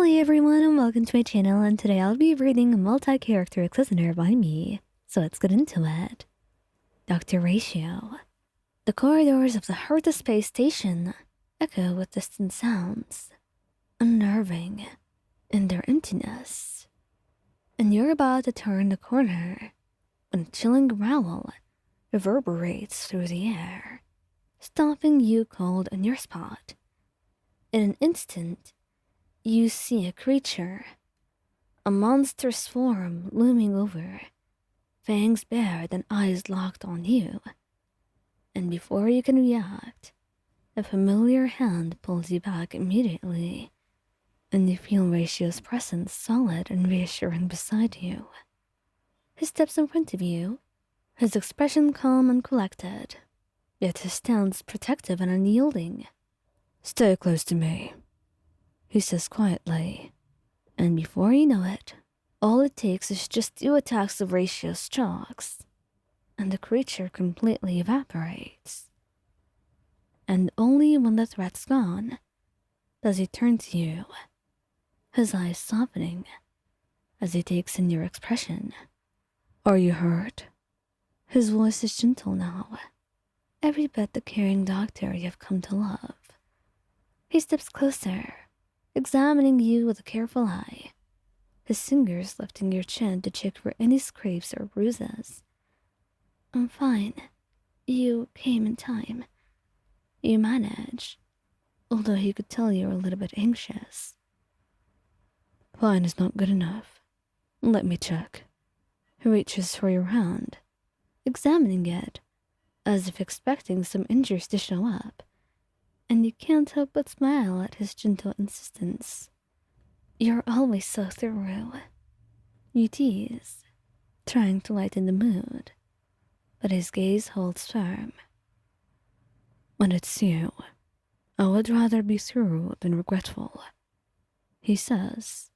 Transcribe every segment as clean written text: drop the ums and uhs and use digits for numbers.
Hello everyone and welcome to my channel, and today I'll be reading a multi-character listener by me, so let's get into it. Dr. Ratio. The corridors of the heart of space station echo with distant sounds, unnerving in their emptiness. And you're about to turn the corner when a chilling growl reverberates through the air, stopping you cold on your spot. In an instant, you see a creature, a monstrous form looming over, fangs bared and eyes locked on you. And before you can react, a familiar hand pulls you back immediately, and you feel Ratio's presence solid and reassuring beside you. He steps in front of you, his expression calm and collected, yet his stance protective and unyielding. "Stay close to me," he says quietly, and before you know it, all it takes is just 2 attacks of Ratio's shocks, and the creature completely evaporates. And only when the threat's gone does he turn to you, his eyes softening as he takes in your expression. "Are you hurt?" His voice is gentle now, every bit the caring doctor you've come to love. He steps closer, examining you with a careful eye, his fingers lifting your chin to check for any scrapes or bruises. "I'm fine. You came in time. You managed, although he could tell you're a little bit anxious." "Fine is not good enough. Let me check." He reaches for your hand, examining it, as if expecting some injuries to show up, and you can't help but smile at his gentle insistence. "You're always so thorough," you tease, trying to lighten the mood, but his gaze holds firm. "When it's you, I would rather be thorough than regretful," he says,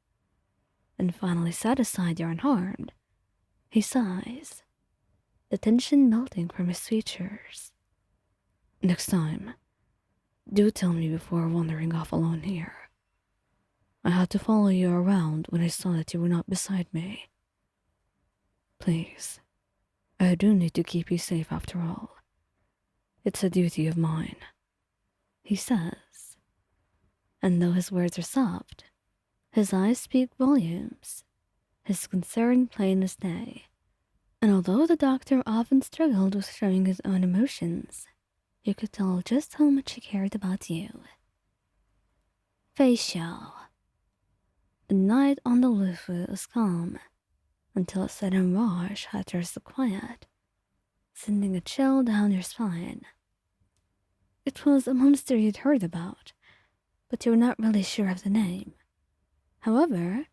and finally satisfied you're unharmed, he sighs, the tension melting from his features. "Next time, do tell me before wandering off alone here. I had to follow you around when I saw that you were not beside me. Please, I do need to keep you safe after all. It's a duty of mine," he says. And though his words are soft, his eyes speak volumes, his concern plain as day. And although the doctor often struggled with showing his own emotions, you could tell just how much he cared about you. Feixiao. The night on the Lufu is calm, until a sudden rush shatters the quiet, sending a chill down your spine. It was a monster you'd heard about, but you were not really sure of the name. However,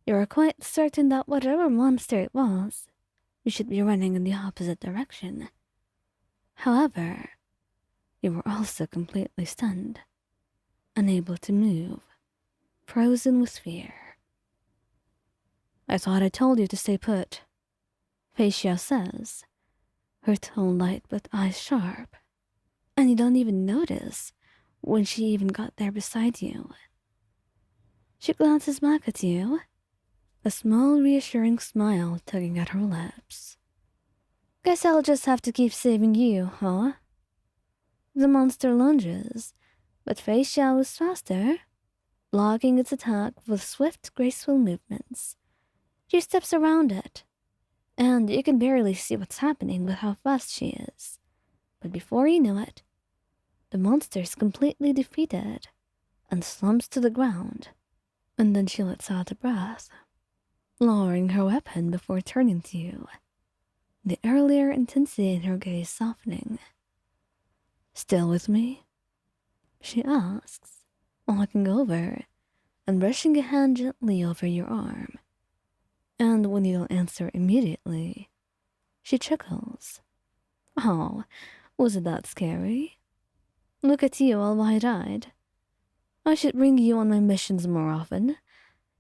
you were quite certain that whatever monster it was, you should be running in the opposite direction. However, you were also completely stunned, unable to move, frozen with fear. "I thought I told you to stay put," Feixiao says, her tone light but eyes sharp, and you don't even notice when she even got there beside you. She glances back at you, a small reassuring smile tugging at her lips. "Guess I'll just have to keep saving you, huh?" The monster lunges, but Feixiao is faster, blocking its attack with swift, graceful movements. She steps around it, and you can barely see what's happening with how fast she is. But before you know it, the monster is completely defeated and slumps to the ground, and then she lets out a breath, lowering her weapon before turning to you, the earlier intensity in her gaze softening. "Still with me?" she asks, walking over and brushing a hand gently over your arm. And when you don't answer immediately, she chuckles. "Oh, was it that scary? Look at you all wide-eyed. I should bring you on my missions more often.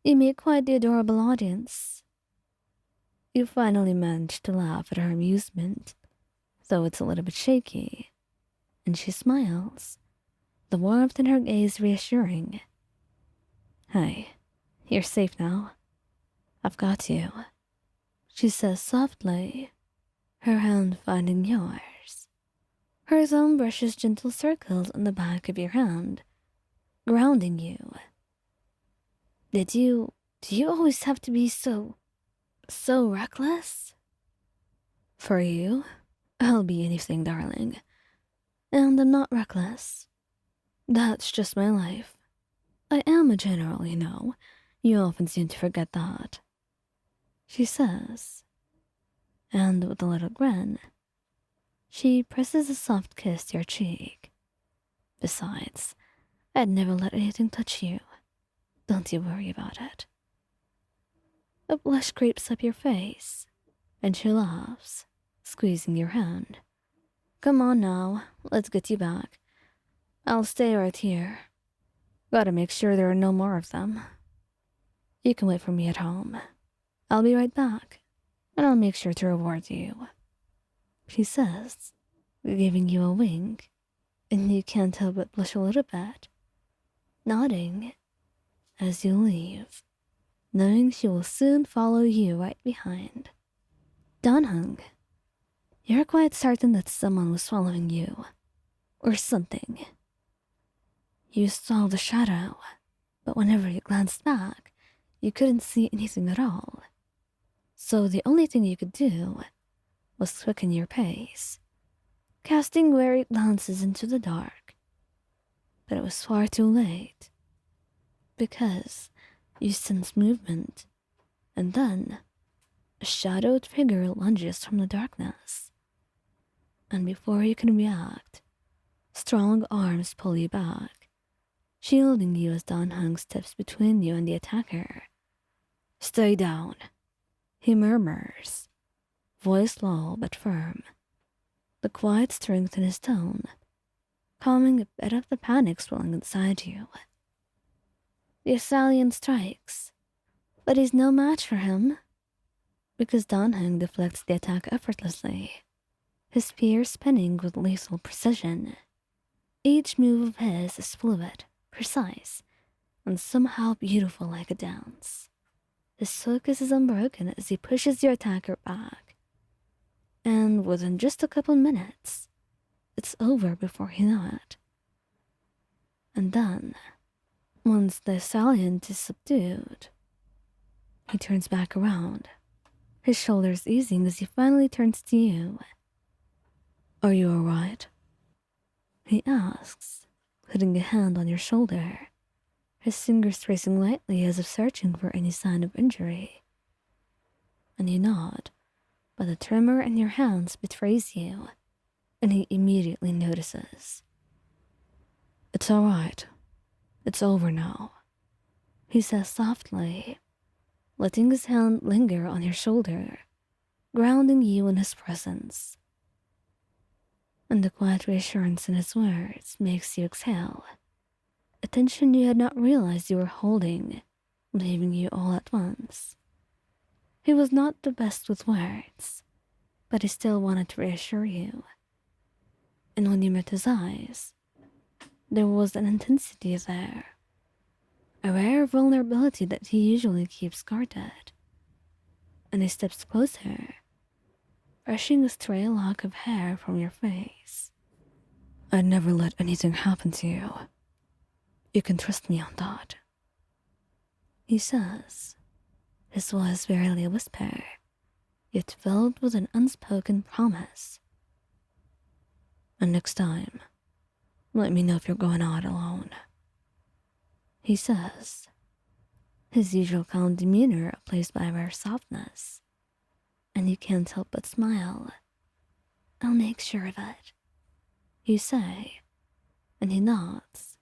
You make quite the adorable audience." You finally manage to laugh at her amusement, though it's a little bit shaky, and she smiles, the warmth in her gaze reassuring. "Hey, You're safe now. I've got you, she says softly, her hand finding yours. Her thumb brushes gentle circles on the back of your hand, grounding you. Do you always have to be so reckless? For you, I'll be anything, darling. And I'm not reckless. That's just my life. I am a general, you know. You often seem to forget that, she says. And with a little grin, she presses a soft kiss to your cheek. Besides, I'd never let anything touch you. Don't you worry about it. A blush creeps up your face, and she laughs, squeezing your hand. Come on now, let's get you back. I'll stay right here. Gotta make sure there are no more of them. You can wait for me at home. I'll be right back, and I'll make sure to reward you, she says, giving you a wink, and you can't help but blush a little bit, nodding as you leave, knowing she will soon follow you right behind. Heng, you're quite certain that someone was following you, or something. You saw the shadow, but whenever you glanced back, you couldn't see anything at all. So the only thing you could do was quicken your pace, casting wary glances into the dark. But it was far too late, because you sense movement, and then a shadowed figure lunges from the darkness. And before you can react, strong arms pull you back, shielding you as Heng steps between you and the attacker. Stay down, he murmurs, voice low but firm, the quiet strength in his tone, calming a bit of the panic swelling inside you. The assailant strikes, but he's no match for him, because Heng deflects the attack effortlessly, his spear spinning with lethal precision. Each move of his is fluid, precise, and somehow beautiful like a dance. His focus is unbroken as he pushes your attacker back, and within just a couple minutes, it's over before you know it. And then, once the assailant is subdued, he turns back around, his shoulders easing as he finally turns to you. Are you alright? He asks, putting a hand on your shoulder, his fingers tracing lightly as if searching for any sign of injury. And you nod, but the tremor in your hands betrays you, and he immediately notices. It's alright. It's over now, he says softly, letting his hand linger on your shoulder, grounding you in his presence. And the quiet reassurance in his words makes you exhale, a tension you had not realized you were holding, leaving you all at once. He was not the best with words, but he still wanted to reassure you. And when you met his eyes, there was an intensity there, a rare vulnerability that he usually keeps guarded. And he steps closer, brushing a stray lock of hair from your face. I'd never let anything happen to you. You can trust me on that, he says, his voice barely a whisper, yet filled with an unspoken promise. And next time, let me know if you're going out alone, he says, his usual calm demeanor replaced by rare softness, and you can't help but smile. I'll make sure of it, you say, and he nods.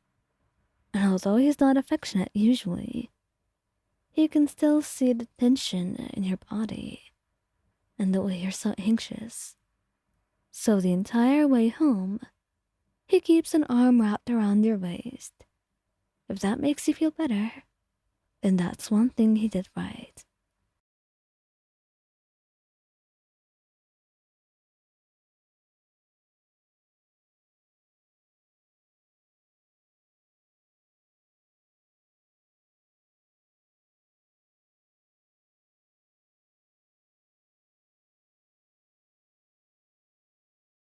And although he's not affectionate usually, you can still see the tension in your body and the way you're so anxious. So the entire way home, he keeps an arm wrapped around your waist. If that makes you feel better, then that's one thing he did right.